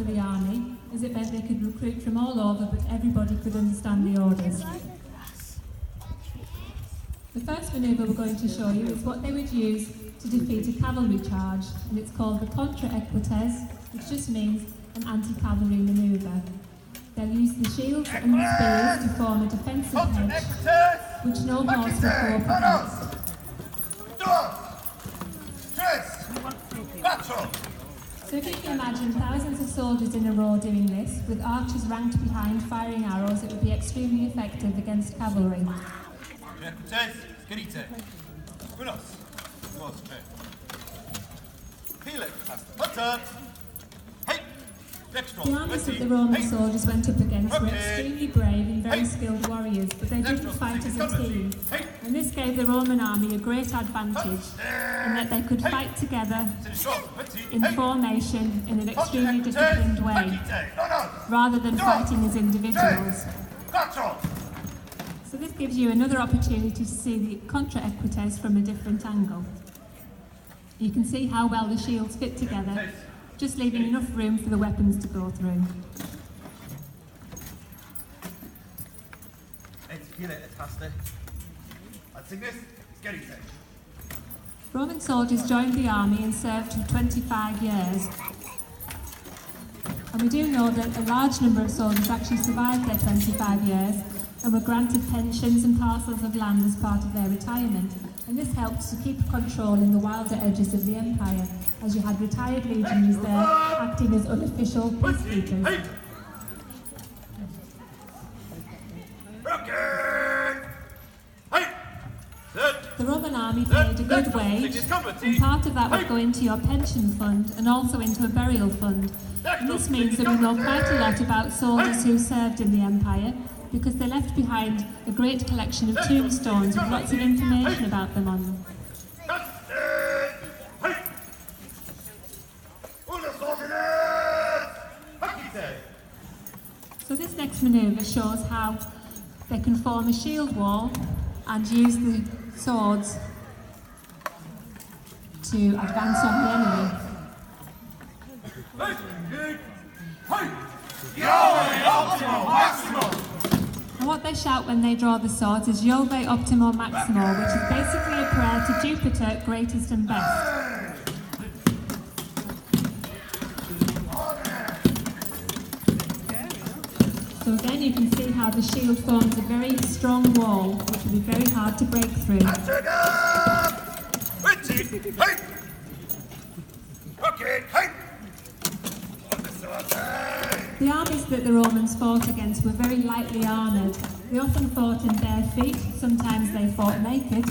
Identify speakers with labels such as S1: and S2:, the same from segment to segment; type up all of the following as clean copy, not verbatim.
S1: for the army, as it meant they could recruit from all over, but everybody could understand the orders. The first manoeuvre we're going to show you is what they would use to defeat a cavalry charge, and it's called the contre-equites, which just means an anti-cavalry manoeuvre. They'll use the shields and the spears to form a defensive hedge, which no horse would go up against. So if you can imagine thousands of soldiers in a row doing this, with archers ranked behind firing arrows, it would be extremely effective against cavalry. The armies that the Roman soldiers went up against were extremely brave and very skilled warriors, but they didn't fight as a team. And this gave the Roman army a great advantage in that they could fight together in formation in an extremely disciplined way, rather than fighting as individuals. So this gives you another opportunity to see the contre-equites from a different angle. You can see how well the shields fit together, just leaving enough room for the weapons to go through. Roman soldiers joined the army and served for 25 years. And we do know that a large number of soldiers actually survived their 25 years and were granted pensions and parcels of land as part of their retirement. And this helped to keep control in the wilder edges of the empire, as you had retired legionaries there acting as unofficial peacekeepers. The Roman army paid a good wage, and part of that would go into your pension fund and also into a burial fund. And this means that we know quite a lot about soldiers who served in the empire, because they left behind a great collection of tombstones with lots of information about them on them. So this next manoeuvre shows how they can form a shield wall and use the swords to advance on the enemy. And what they shout when they draw the swords is Jove Optimo Maximo, which is basically a prayer to Jupiter, greatest and best. So again, you can see how the shield forms a very strong wall, which will be very hard to break through. The armies that the Romans fought against were very lightly armoured. They often fought in bare feet, sometimes they fought naked.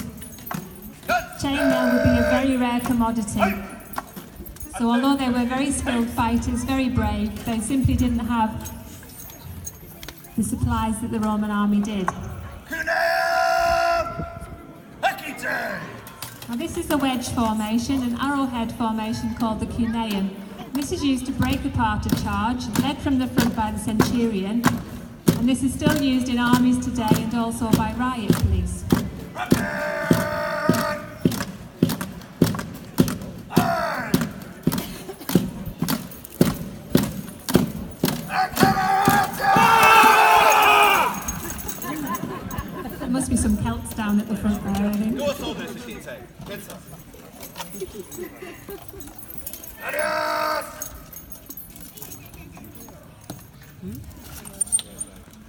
S1: Chainmail would be a very rare commodity. So although they were very skilled fighters, very brave, they simply didn't have the supplies that the Roman army did. Now this is the wedge formation, an arrowhead formation called the cuneum. This is used to break apart a charge, led from the front by the centurion, and this is still used in armies today and also by riot police. There must be some Celts down at the front there, I think.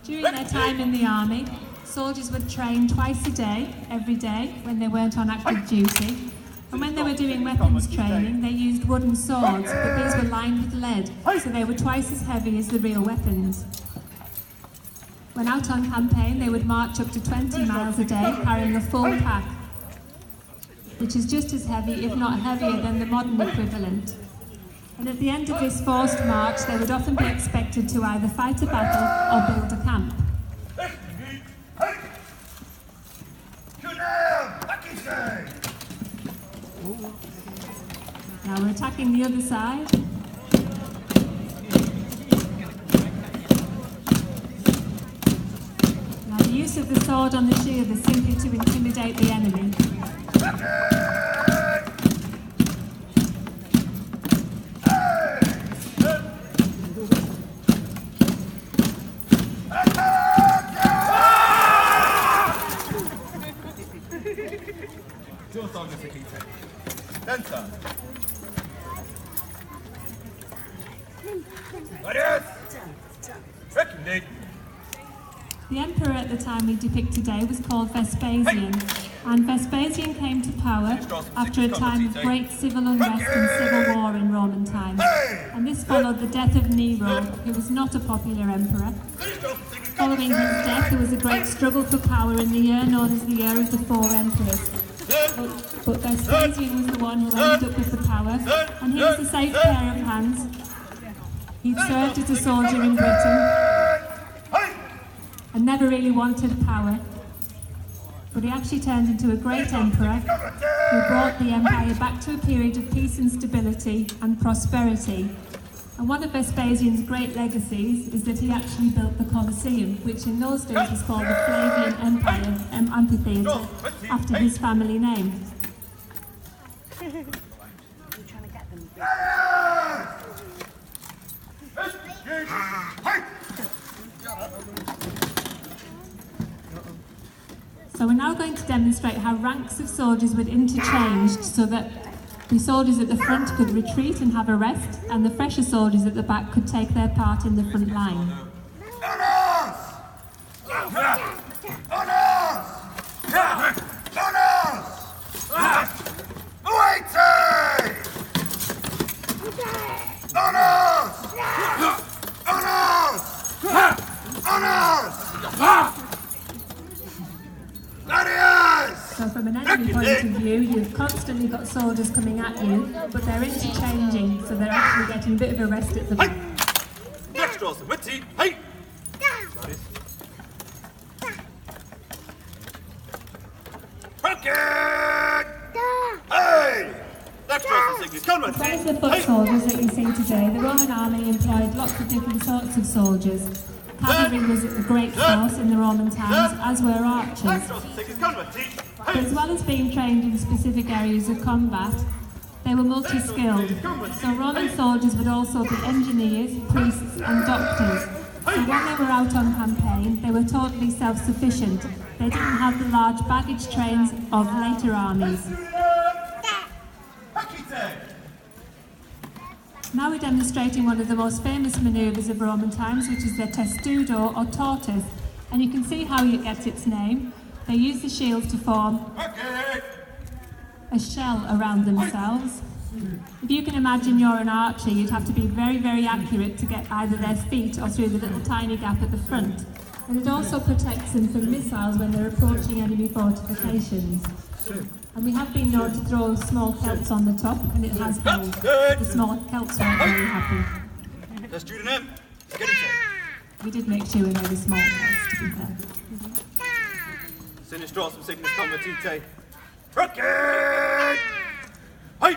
S1: During their time in the army, soldiers would train twice a day, every day, when they weren't on active duty. And when they were doing weapons training, they used wooden swords, but these were lined with lead, so they were twice as heavy as the real weapons. When out on campaign, they would march up to 20 miles a day, carrying a full pack, which is just as heavy, if not heavier, than the modern equivalent. And at the end of this forced march, they would often be expected to either fight a battle or build a camp. Now we're attacking the other side. Now the use of the sword on the shield is simply to intimidate the enemy. The emperor at the time we depict today was called Vespasian, and Vespasian came to power after a time of great civil unrest and civil war in Roman times, and this followed the death of Nero, who was not a popular emperor. Following his death, there was a great struggle for power in the year known as the Year of the Four Emperors. But Vespasian was the one who ended up with the power, and he was a safe pair of hands. He'd served as a soldier in Britain and never really wanted power, but he actually turned into a great emperor who brought the empire back to a period of peace and stability and prosperity. And one of Vespasian's great legacies is that he actually built the Colosseum, which in those days was called the Flavian Empire Amphitheatre, after his family name. So we're now going to demonstrate how ranks of soldiers were interchanged so that the soldiers at the front could retreat and have a rest, and the fresher soldiers at the back could take their part in the front line. So from an enemy point of view, you've constantly got soldiers coming at you, but they're interchanging, so they're actually getting a bit of a rest at the back. As well as the foot soldiers that you see today, the Roman army employed lots of different sorts of soldiers. Cavalry was a great force in the Roman times, as were archers. But as well as being trained in specific areas of combat, they were multi-skilled. So Roman soldiers would also be engineers, priests and doctors. So when they were out on campaign, they were totally self-sufficient. They didn't have the large baggage trains of later armies. Now we're demonstrating one of the most famous manoeuvres of Roman times, which is the testudo or tortoise. And you can see how it gets its name. They use the shield to form a shell around themselves. If you can imagine you're an archer, you'd have to be very, very accurate to get either their feet or through the little tiny gap at the front. And it also protects them from missiles when they're approaching enemy fortifications. And we have been known to throw small celts on the top, and it has held. The small celts weren't very happy. We did make sure we made a small celts, to be fair.
S2: Sinistros signus combatite. Rocket! Hey!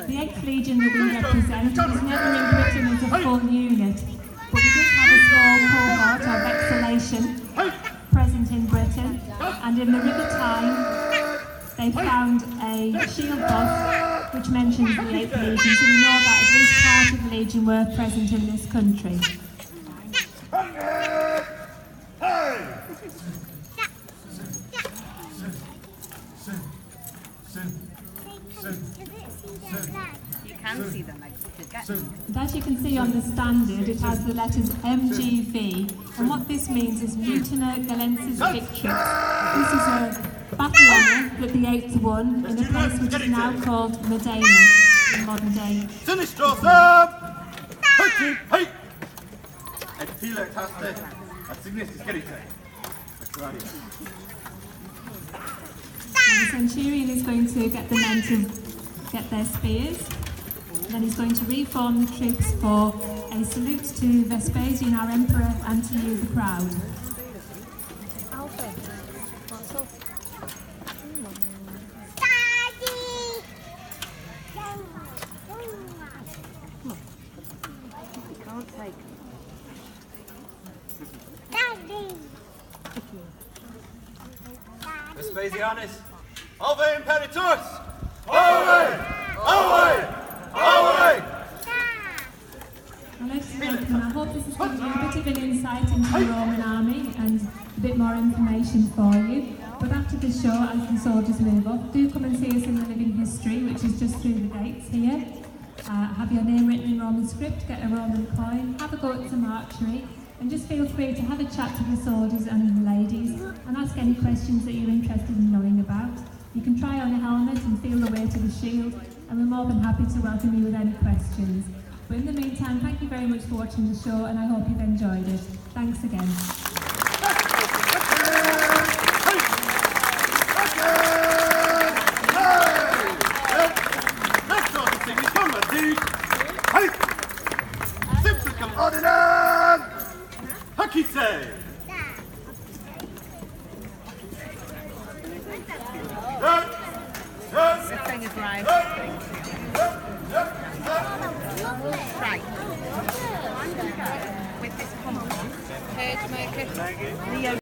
S1: The 8th Legion that we represent was never in Britain as a full unit, but we did have a small cohort of exhalation present in Britain, and in the River Tyne they found a shield buff which mentions the 8th Legion, so we know that at least part of the Legion were present in this country.
S3: You can see them, like,
S1: and as you can see on the standard, it has the letters MGV, and what this means is Mutina Galensis Victrix. This is a battle honour that the 8th won in a place which is now called Modena in modern day.
S2: Sinistros up! Hey! Et fila taste, at signis gerite.
S1: And the centurion is going to get the men to get their spears. Then he's going to reform the troops for a salute to Vespasian, our emperor, and to you, the crowd.
S2: Vespasianus, Ove Imperatorus! Ove! Ove! Ove!
S1: Well, ladies and gentlemen, I hope this has given you a bit of an insight into the Roman army and a bit more information for you. But after the the show as the soldiers move up. Do come and see us in the living history, which is just through the gates here. Have your name written in Roman script, get a Roman coin, have a go at some archery, and just feel free to have a chat to the soldiers and the ladies and ask any questions that you're interested in knowing about. You can try on a helmet and feel the weight of the shield, and we're more than happy to welcome you with any questions. But in the meantime, thank you very much for watching the show, and I hope you've enjoyed it. Thanks again.
S3: The thing is right. Right. With this pump on, page maker, Leo.